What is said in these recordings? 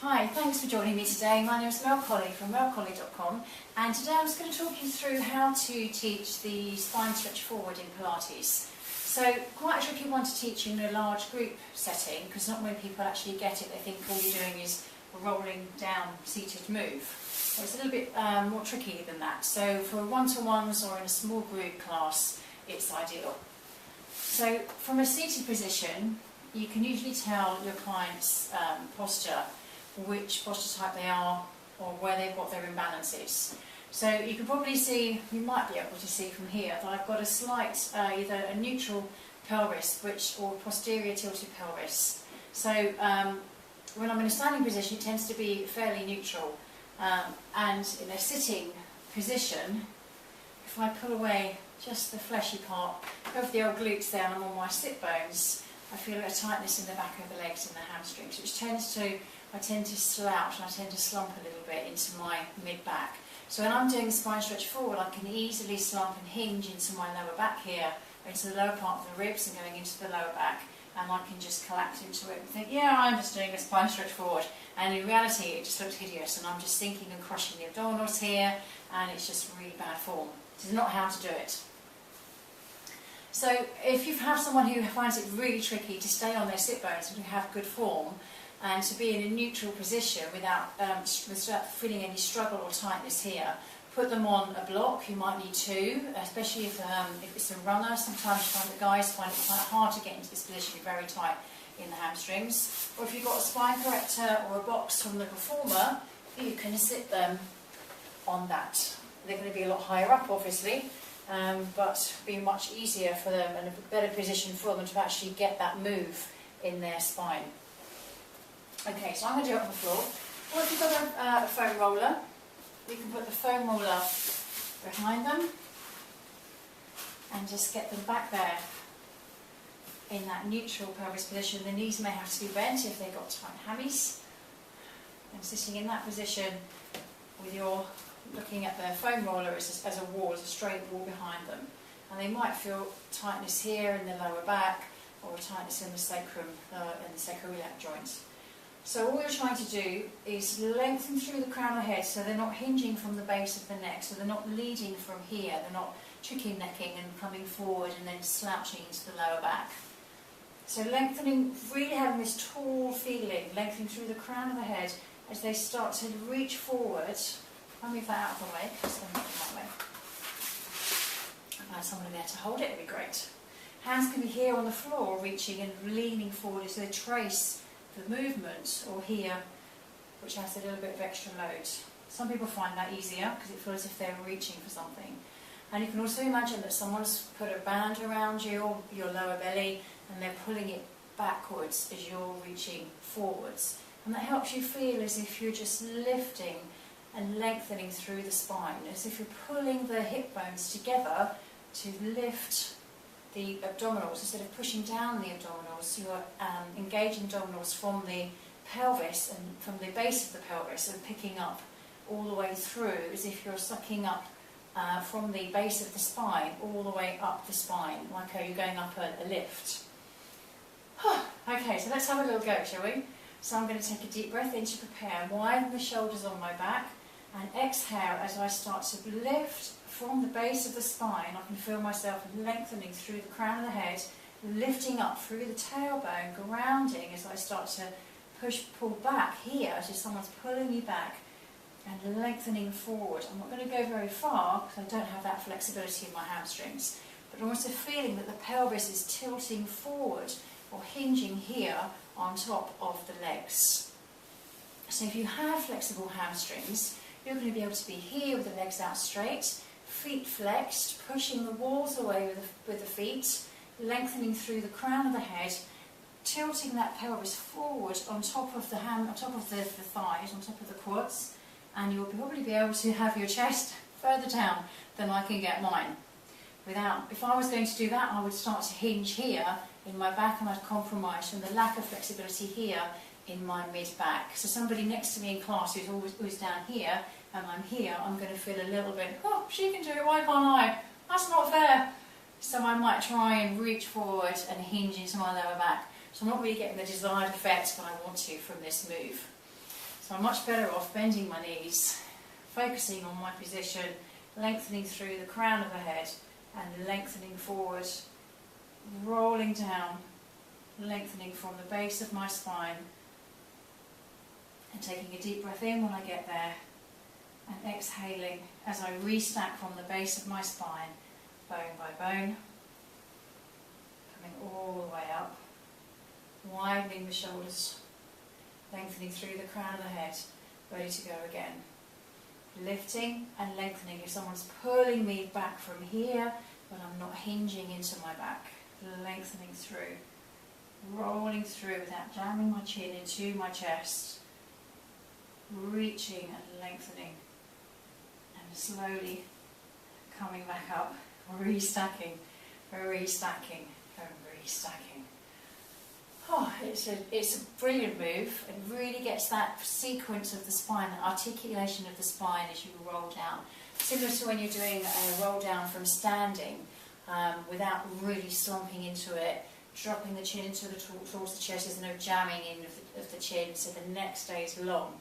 Hi, thanks for joining me today. My name is Mel Colley from melcolley.com, and today I'm just going to talk you through how to teach the spine stretch forward in Pilates. So, quite a tricky one to teach in a large group setting because not many people actually get it. They think all you're doing is a rolling down seated move. So it's a little bit more tricky than that. So for one-to-ones or in a small group class, it's ideal. So from a seated position, you can usually tell your client's posture, which posture type they are, or where they've got their imbalances. So you can probably see, you might be able to see from here, that I've got a slight, either a neutral pelvis, or posterior tilted pelvis. So when I'm in a standing position, it tends to be fairly neutral. And in a sitting position, if I pull away just the fleshy part of the old glutes there and I'm on my sit bones, I feel a tightness in the back of the legs and the hamstrings, which I tend to slouch and I tend to slump a little bit into my mid-back. So when I'm doing the spine stretch forward, I can easily slump and hinge into my lower back here, into the lower part of the ribs and going into the lower back, and I can just collapse into it and think, yeah, I'm just doing a spine stretch forward. And in reality, it just looks hideous, and I'm just sinking and crushing the abdominals here, and it's just really bad form. This is not how to do it. So if you have someone who finds it really tricky to stay on their sit bones and to have good form, and to be in a neutral position without feeling any struggle or tightness here, put them on a block. You might need two, especially if it's a runner. Sometimes you find that guys find it quite hard to get into this position, very tight in the hamstrings. Or if you've got a spine corrector or a box from the performer, you can sit them on that. They're going to be a lot higher up, obviously, but be much easier for them and a better position for them to actually get that move in their spine. Okay, so I'm going to do it on the floor. Or if you've got a foam roller, you can put the foam roller behind them and just get them back there in that neutral pelvis position. The knees may have to be bent if they've got tight hammies. And sitting in that position with your looking at the foam roller as a wall, as a straight wall behind them. And they might feel tightness here in the lower back or tightness in the sacrum and the sacroiliac joints. So all you're trying to do is lengthen through the crown of the head so they're not hinging from the base of the neck, so they're not leading from here, they're not chicken necking and coming forward and then slouching into the lower back. So lengthening, really having this tall feeling, lengthening through the crown of the head as they start to reach forward. I'll move that out of the way, because I'm not that way. If I had someone there to hold it, it'd be great. Hands can be here on the floor, reaching and leaning forward as they trace the movement, or here, which has a little bit of extra load. Some people find that easier because it feels as if they're reaching for something. And you can also imagine that someone's put a band around you or your lower belly and they're pulling it backwards as you're reaching forwards. And that helps you feel as if you're just lifting and lengthening through the spine, as if you're pulling the hip bones together to lift the abdominals. Instead of pushing down the abdominals, you are engaging abdominals from the pelvis and from the base of the pelvis and picking up all the way through, as if you're sucking up from the base of the spine all the way up the spine, like you're going up a lift. Okay, so let's have a little go, shall we? So I'm going to take a deep breath in to prepare, widen the shoulders on my back, and exhale as I start to lift from the base of the spine. I can feel myself lengthening through the crown of the head, lifting up through the tailbone, grounding as I start to pull back here, as if someone's pulling me back, and lengthening forward. I'm not going to go very far because I don't have that flexibility in my hamstrings, but I'm also feeling that the pelvis is tilting forward or hinging here on top of the legs. So if you have flexible hamstrings, you're going to be able to be here with the legs out straight, feet flexed, pushing the walls away with the feet, lengthening through the crown of the head, tilting that pelvis forward on top of the thighs, on top of the quads, and you'll probably be able to have your chest further down than I can get mine. If I was going to do that, I would start to hinge here in my back, and I'd compromise from the lack of flexibility here in my mid-back. So somebody next to me in class who's down here, and I'm here, I'm going to feel a little bit, oh, she can do it, why can't I? That's not fair. So I might try and reach forward and hinge into my lower back. So I'm not really getting the desired effect that I want to from this move. So I'm much better off bending my knees, focusing on my position, lengthening through the crown of the head and lengthening forward, rolling down, lengthening from the base of my spine, and taking a deep breath in when I get there, and exhaling as I restack from the base of my spine, bone by bone, coming all the way up, widening the shoulders, lengthening through the crown of the head, ready to go again. Lifting and lengthening. If someone's pulling me back from here, but I'm not hinging into my back, lengthening through, rolling through without jamming my chin into my chest, reaching and lengthening, and slowly coming back up, restacking, restacking, and restacking. Oh, it's a brilliant move. It really gets that sequence of the spine, that articulation of the spine as you roll down. Similar to when you're doing a roll down from standing, without really slumping into it, dropping the chin into towards the chest. There's no jamming in of the chin, so the neck stays long.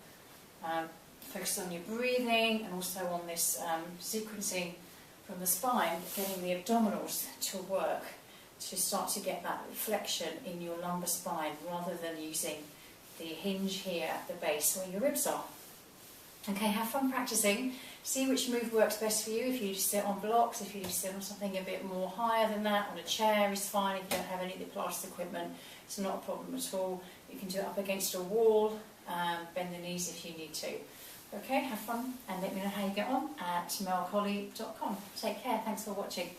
Focus on your breathing and also on this sequencing from the spine, getting the abdominals to work, to start to get that flexion in your lumbar spine rather than using the hinge here at the base where your ribs are. Okay, have fun practicing. See which move works best for you. If you just sit on blocks, if you just sit on something a bit more higher than that, on a chair is fine. If you don't have any of the Pilates equipment, it's not a problem at all. You can do it up against a wall, bend the knees if you need to. Okay, have fun and let me know how you get on at melcolly.com. Take care, thanks for watching.